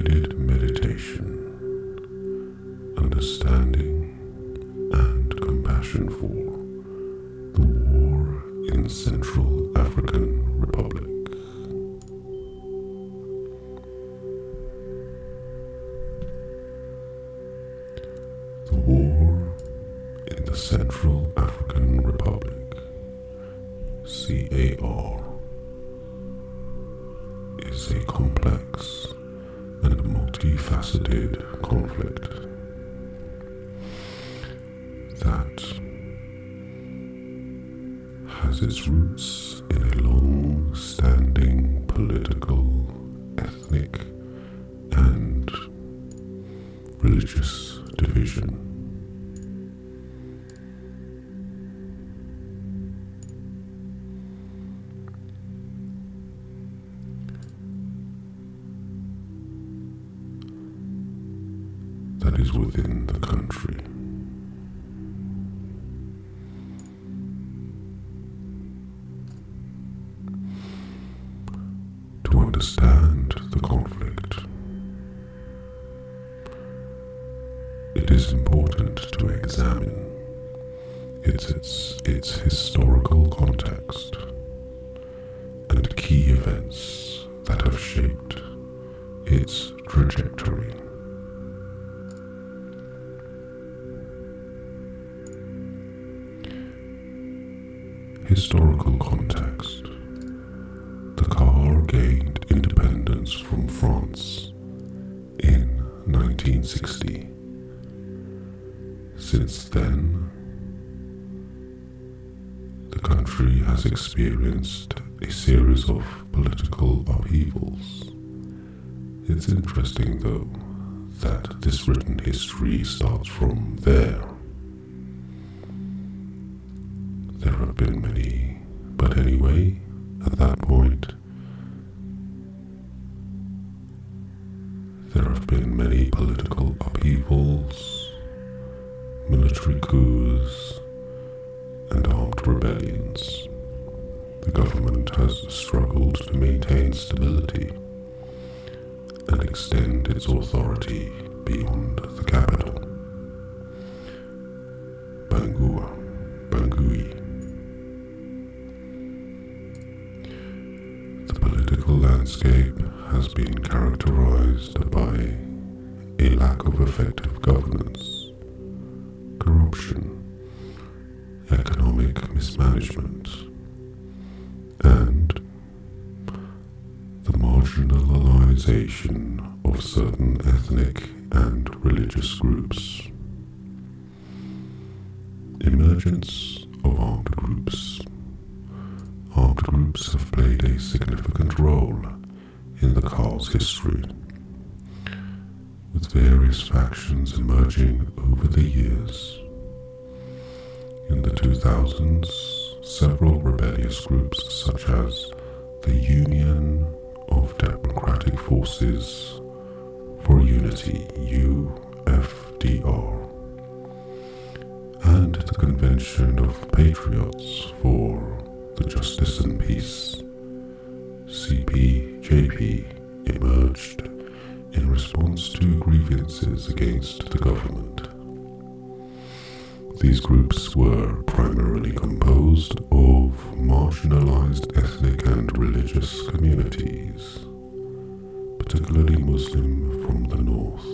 guided meditation, understanding and compassion for the war in Central African Republic. The war in the Central African Republic, CAR, is a complex and multifaceted conflict that has its roots in a long-standing political, ethnic, and religious division. That is within the country. To understand the conflict, it is important to examine its historical context and key events that have shaped its trajectory. Historical context. The CAR gained independence from France in 1960. Since then, the country has experienced a series of political upheavals. It's interesting, though, that this written history starts from there. There have been many, but anyway, at that point, there have been many political upheavals, military coups, and armed rebellions. The government has struggled to maintain stability and extend its authority beyond the capital, Bangui. The political landscape has been characterized by a lack of effective governance, corruption, economic mismanagement, and the marginalization of certain ethnic and religious groups. Emergence of armed groups. Armed groups have played a significant role in the CAR's history, with various factions emerging over the years. In the 2000s, several rebellious groups such as the Union of Democratic Forces for Unity, UFDR, and the Convention of Patriots for the Justice and Peace, CPJP, emerged in response to grievances against the government. These groups were primarily composed of marginalized ethnic and religious communities, particularly Muslims from the north.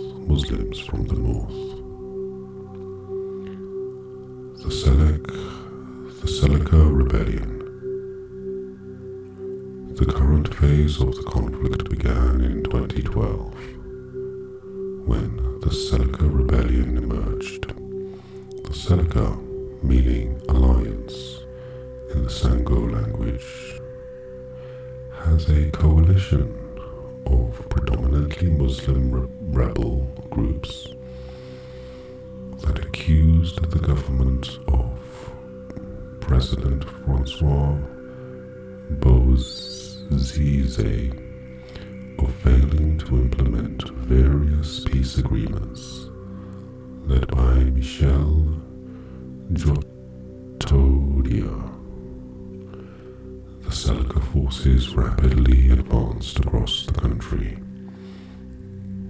The Seleka Rebellion. The current phase of the conflict began in 2012, when the Seleka Rebellion emerged. The Seleka, meaning alliance in the Sango language, has a coalition of predominantly Muslim rebel groups that accused the government of President Francois Bozize of failing to implement various peace agreements led by Michel Djotodia. The Seleka forces rapidly advanced across the country,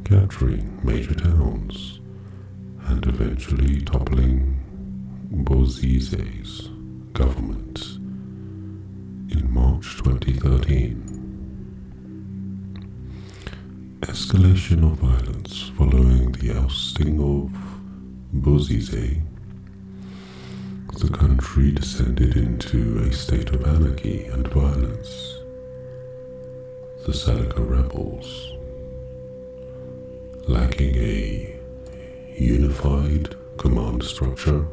capturing major towns and eventually toppling Bozize's government in March 2013. Escalation of violence following the ousting of Bozize, the country descended into a state of anarchy and violence. The Seleka rebels, lacking a unified command structure,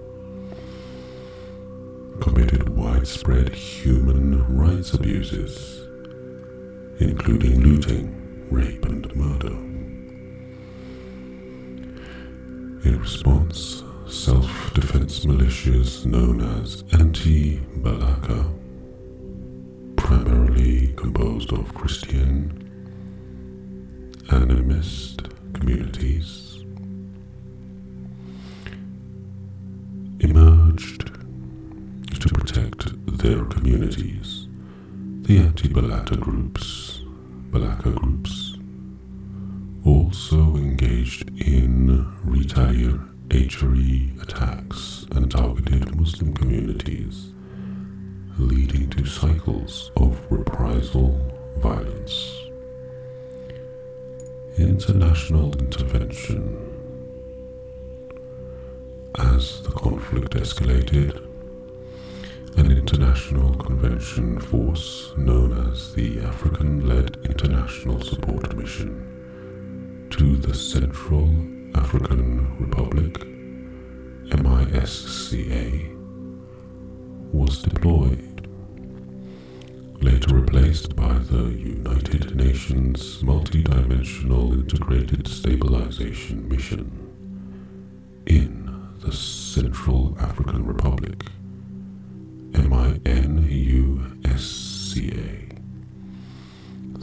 committed widespread human rights abuses, including looting, rape, and murder. In response, self-defense militias known as anti-Balaka, primarily composed of Christian animist communities, emerged to protect their communities. The anti-Balaka groups also engaged in retaliatory attacks and targeted Muslim communities, leading to cycles of reprisal violence. International intervention. As the conflict escalated, an international convention force known as the African-led International Support Mission to the Central African Republic, MISCA, was deployed, later replaced by the United Nations Multidimensional Integrated Stabilization Mission in the Central African Republic, MINUSCA.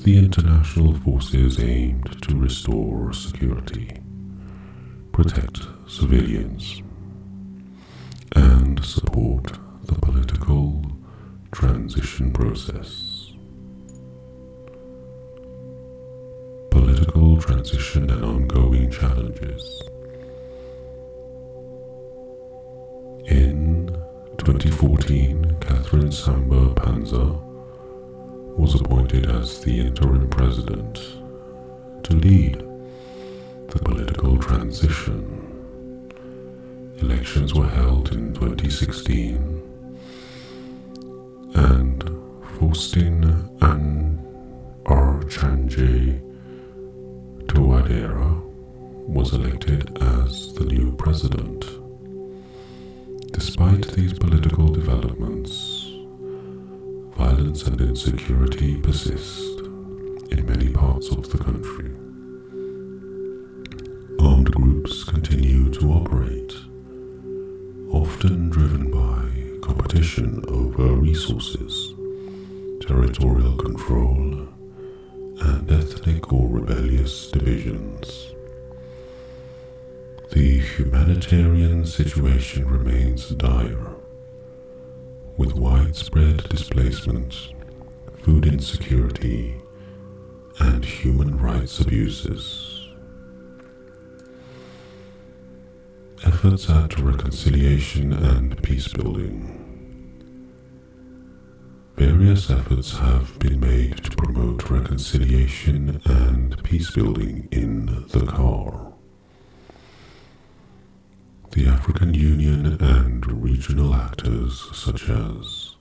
The international forces aimed to restore security, protect civilians, and support the political transition process. Political transition and ongoing challenges. In 2014, Catherine Samba Panza was appointed as the interim president to lead the political transition. Elections were held in 2016, and Faustin Archange Touadera was elected as the new president. Despite these political developments, violence and insecurity persist in many parts of the country. Armed groups continue to operate, often driven by competition over resources, territorial control, and ethnic or rebellious divisions. The humanitarian situation remains dire, with widespread displacement, food insecurity, and human rights abuses. Efforts at reconciliation and peacebuilding. Various efforts have been made to promote reconciliation and peacebuilding in the CAR. The African Union and regional actors such as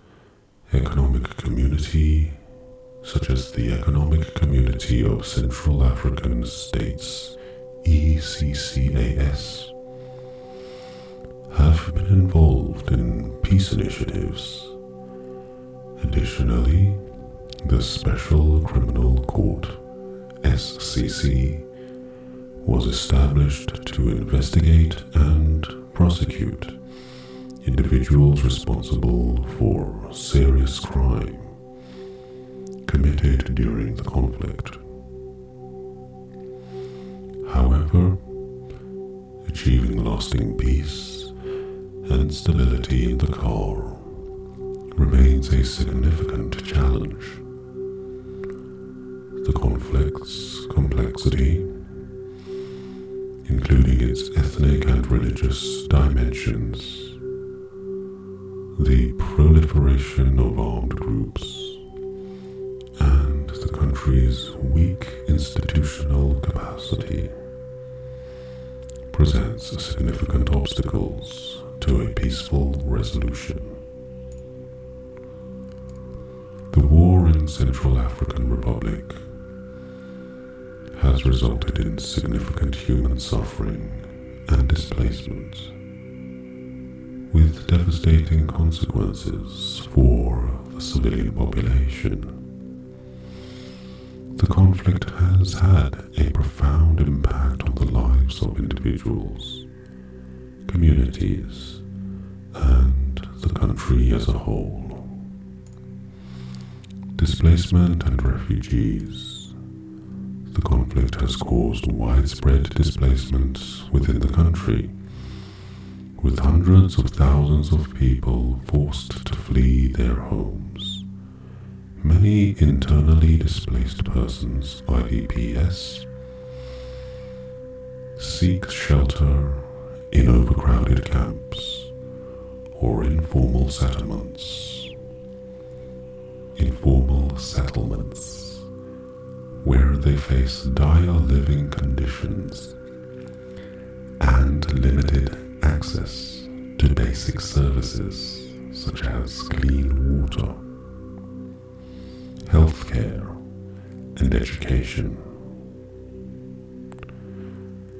the Economic Community of Central African States, ECCAS, have been involved in peace initiatives. Additionally, the Special Criminal Court, SCC, was established to investigate and prosecute individuals responsible for serious crime committed during the conflict. However, achieving lasting peace and stability in the CAR remains a significant challenge. The conflict's complexity including its ethnic and religious dimensions, the proliferation of armed groups, and the country's weak institutional capacity presents significant obstacles to a peaceful resolution. The war in Central African Republic has resulted in significant human suffering and displacement, with devastating consequences for the civilian population. The conflict has had a profound impact on the lives of individuals, communities, and the country as a whole. Displacement and refugees. The conflict has caused widespread displacement within the country, with hundreds of thousands of people forced to flee their homes. Many internally displaced persons, IDPs, seek shelter in overcrowded camps or informal settlements. Informal settlements, where they face dire living conditions and limited access to basic services such as clean water, healthcare, and education.